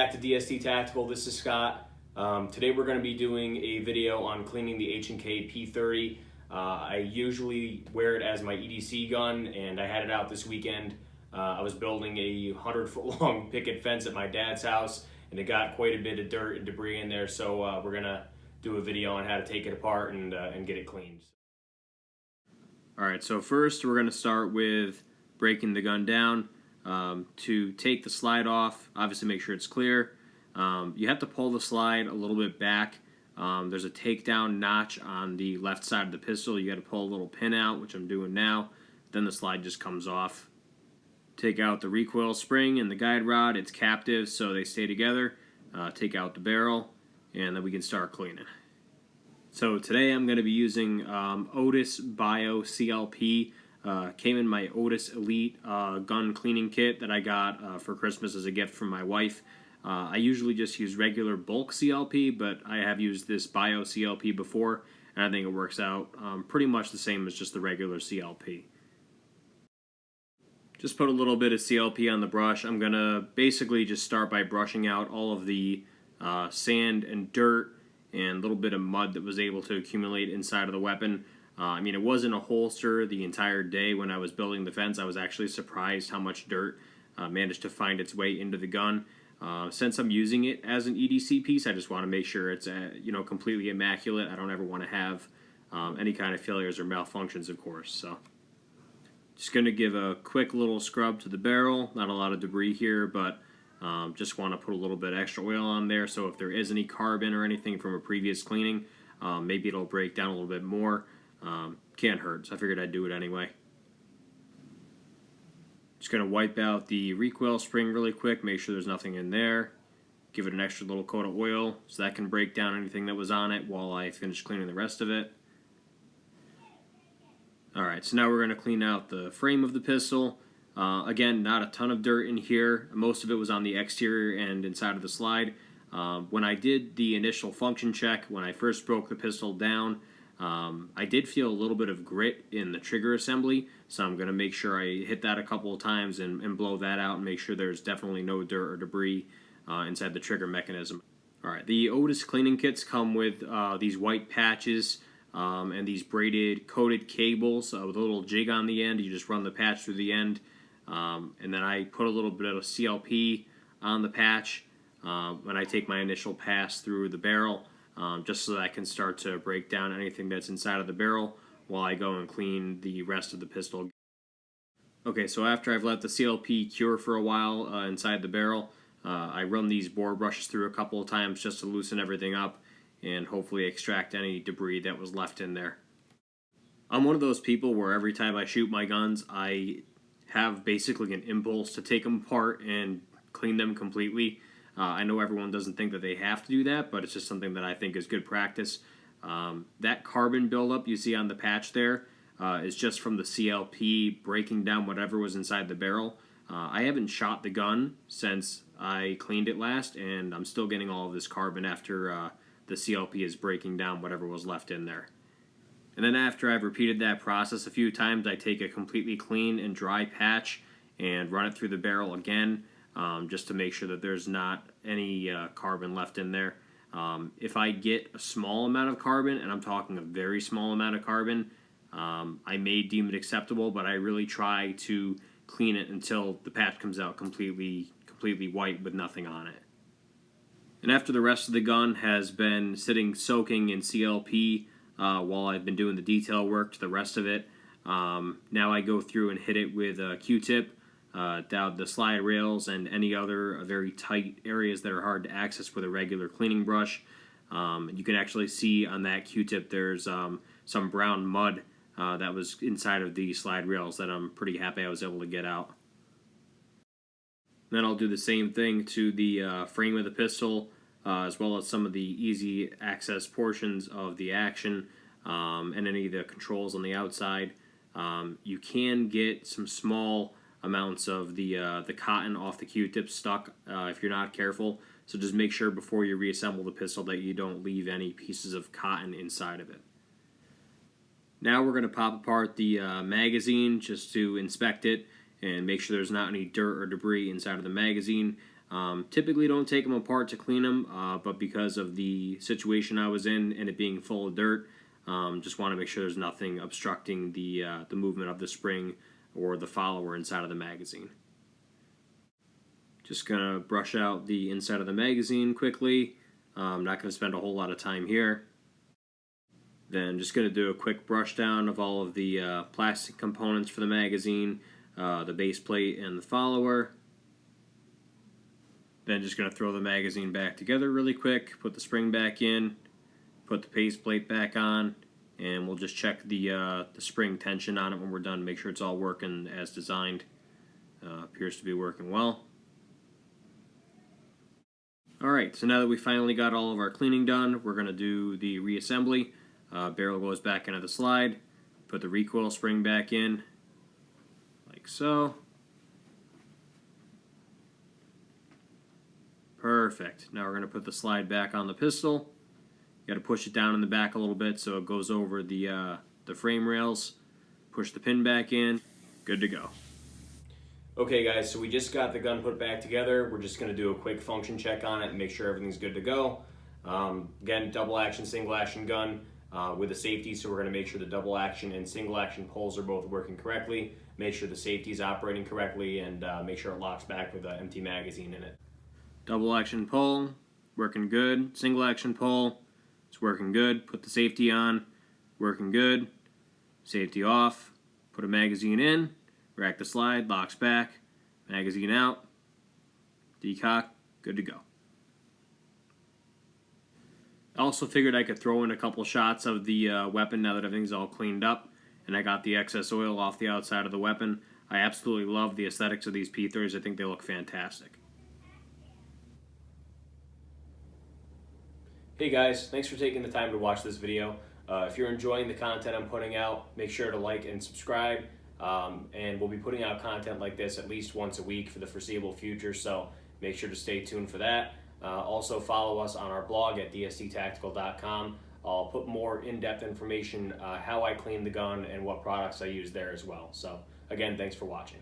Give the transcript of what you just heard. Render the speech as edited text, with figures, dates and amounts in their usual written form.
back to DST Tactical. This is Scott. Today we're going to be doing a video on cleaning the H&K P30. I usually wear it as my EDC gun, and I had it out this weekend. I was building a 100-foot long picket fence at my dad's house, and it got quite a bit of dirt and debris in there, so we're going to do a video on how to take it apart and get it cleaned. Alright, so first we're going to start with breaking the gun down. To take the slide off, obviously make sure it's clear. You have to pull the slide a little bit back. There's a takedown notch on the left side of the pistol. You got to pull a little pin out, which I'm doing now. Then the slide just comes off. Take out the recoil spring and the guide rod. It's captive, so they stay together. Take out the barrel, and then we can start cleaning. So today I'm going to be using Otis Bio CLP. Came in my Otis Elite gun cleaning kit that I got for Christmas as a gift from my wife. I usually just use regular bulk CLP, but I have used this Bio CLP before, and I think it works out pretty much the same as just the regular CLP. Just put a little bit of CLP on the brush. I'm going to basically just start by brushing out all of the sand and dirt and a little bit of mud that was able to accumulate inside of the weapon. I mean, it wasn't a holster the entire day when I was building the fence. I was actually surprised how much dirt managed to find its way into the gun. Since I'm using it as an EDC piece, I just want to make sure it's completely immaculate. I don't ever want to have any kind of failures or malfunctions, of course. So just going to give a quick little scrub to the barrel. Not a lot of debris here, but just want to put a little bit extra oil on there, so if there is any carbon or anything from a previous cleaning, maybe it'll break down a little bit more. Can't hurt, so I figured I'd do it anyway. Just going to wipe out the recoil spring really quick, make sure there's nothing in there. Give it an extra little coat of oil so that can break down anything that was on it while I finish cleaning the rest of it. Alright, so now we're going to clean out the frame of the pistol. Again, not a ton of dirt in here. Most of it was on the exterior and inside of the slide. When I did the initial function check, when I first broke the pistol down, I did feel a little bit of grit in the trigger assembly, so I'm going to make sure I hit that a couple of times and blow that out and make sure there's definitely no dirt or debris inside the trigger mechanism. Alright, the Otis cleaning kits come with these white patches and these braided coated cables with a little jig on the end. You just run the patch through the end, and then I put a little bit of CLP on the patch when I take my initial pass through the barrel. Just so that I can start to break down anything that's inside of the barrel while I go and clean the rest of the pistol. Okay, so after I've let the CLP cure for a while inside the barrel, I run these bore brushes through a couple of times just to loosen everything up and hopefully extract any debris that was left in there. I'm one of those people where every time I shoot my guns, I have basically an impulse to take them apart and clean them completely. I know everyone doesn't think that they have to do that, but it's just something that I think is good practice. That carbon buildup you see on the patch there is just from the CLP breaking down whatever was inside the barrel. I haven't shot the gun since I cleaned it last, and I'm still getting all of this carbon after the CLP is breaking down whatever was left in there. And then after I've repeated that process a few times, I take a completely clean and dry patch and run it through the barrel again. Just to make sure that there's not any carbon left in there. If I get a small amount of carbon, and I'm talking a very small amount of carbon, I may deem it acceptable, but I really try to clean it until the patch comes out completely white with nothing on it. And after the rest of the gun has been sitting soaking in CLP while I've been doing the detail work to the rest of it, now I go through and hit it with a Q-tip down the slide rails and any other very tight areas that are hard to access with a regular cleaning brush. You can actually see on that Q-tip there's some brown mud that was inside of the slide rails that I'm pretty happy I was able to get out. Then I'll do the same thing to the frame of the pistol, as well as some of the easy access portions of the action and any of the controls on the outside. You can get some small amounts of the cotton off the Q-tip stuck if you're not careful, so just make sure before you reassemble the pistol that you don't leave any pieces of cotton inside of it. Now we're going to pop apart the magazine just to inspect it and make sure there's not any dirt or debris inside of the magazine. Typically don't take them apart to clean them, but because of the situation I was in and it being full of dirt, just want to make sure there's nothing obstructing the movement of the spring or the follower inside of the magazine. Just going to brush out the inside of the magazine quickly. I'm not going to spend a whole lot of time here. Then just going to do a quick brush down of all of the plastic components for the magazine, the base plate and the follower. Then just going to throw the magazine back together really quick, put the spring back in, put the base plate back on, and we'll just check the spring tension on it when we're done, make sure it's all working as designed. Appears to be working well. Alright, so now that we finally got all of our cleaning done, we're going to do the reassembly. Barrel goes back into the slide, put the recoil spring back in, like so. Perfect. Now we're going to put the slide back on the pistol. You got to push it down in the back a little bit so it goes over the frame rails. Push the pin back in. Good to go. Okay guys, so we just got the gun put back together. We're just going to do a quick function check on it and make sure everything's good to go. Again, double action, single action gun with the safety, so we're going to make sure the double action and single action pulls are both working correctly, make sure the safety is operating correctly, and make sure it locks back with an empty magazine in it. Double action pull, working good. Single action pull, it's working good. Put the safety on, working good. Safety off, put a magazine in, rack the slide, locks back, magazine out, decock, good to go. I also figured I could throw in a couple shots of the weapon now that everything's all cleaned up and I got the excess oil off the outside of the weapon. I absolutely love the aesthetics of these P30s. I think they look fantastic. Hey guys, thanks for taking the time to watch this video. If you're enjoying the content I'm putting out, make sure to like and subscribe. And we'll be putting out content like this at least once a week for the foreseeable future, so make sure to stay tuned for that. Also follow us on our blog at dsdtactical.com. I'll put more in-depth information, how I clean the gun and what products I use there as well. So again, thanks for watching.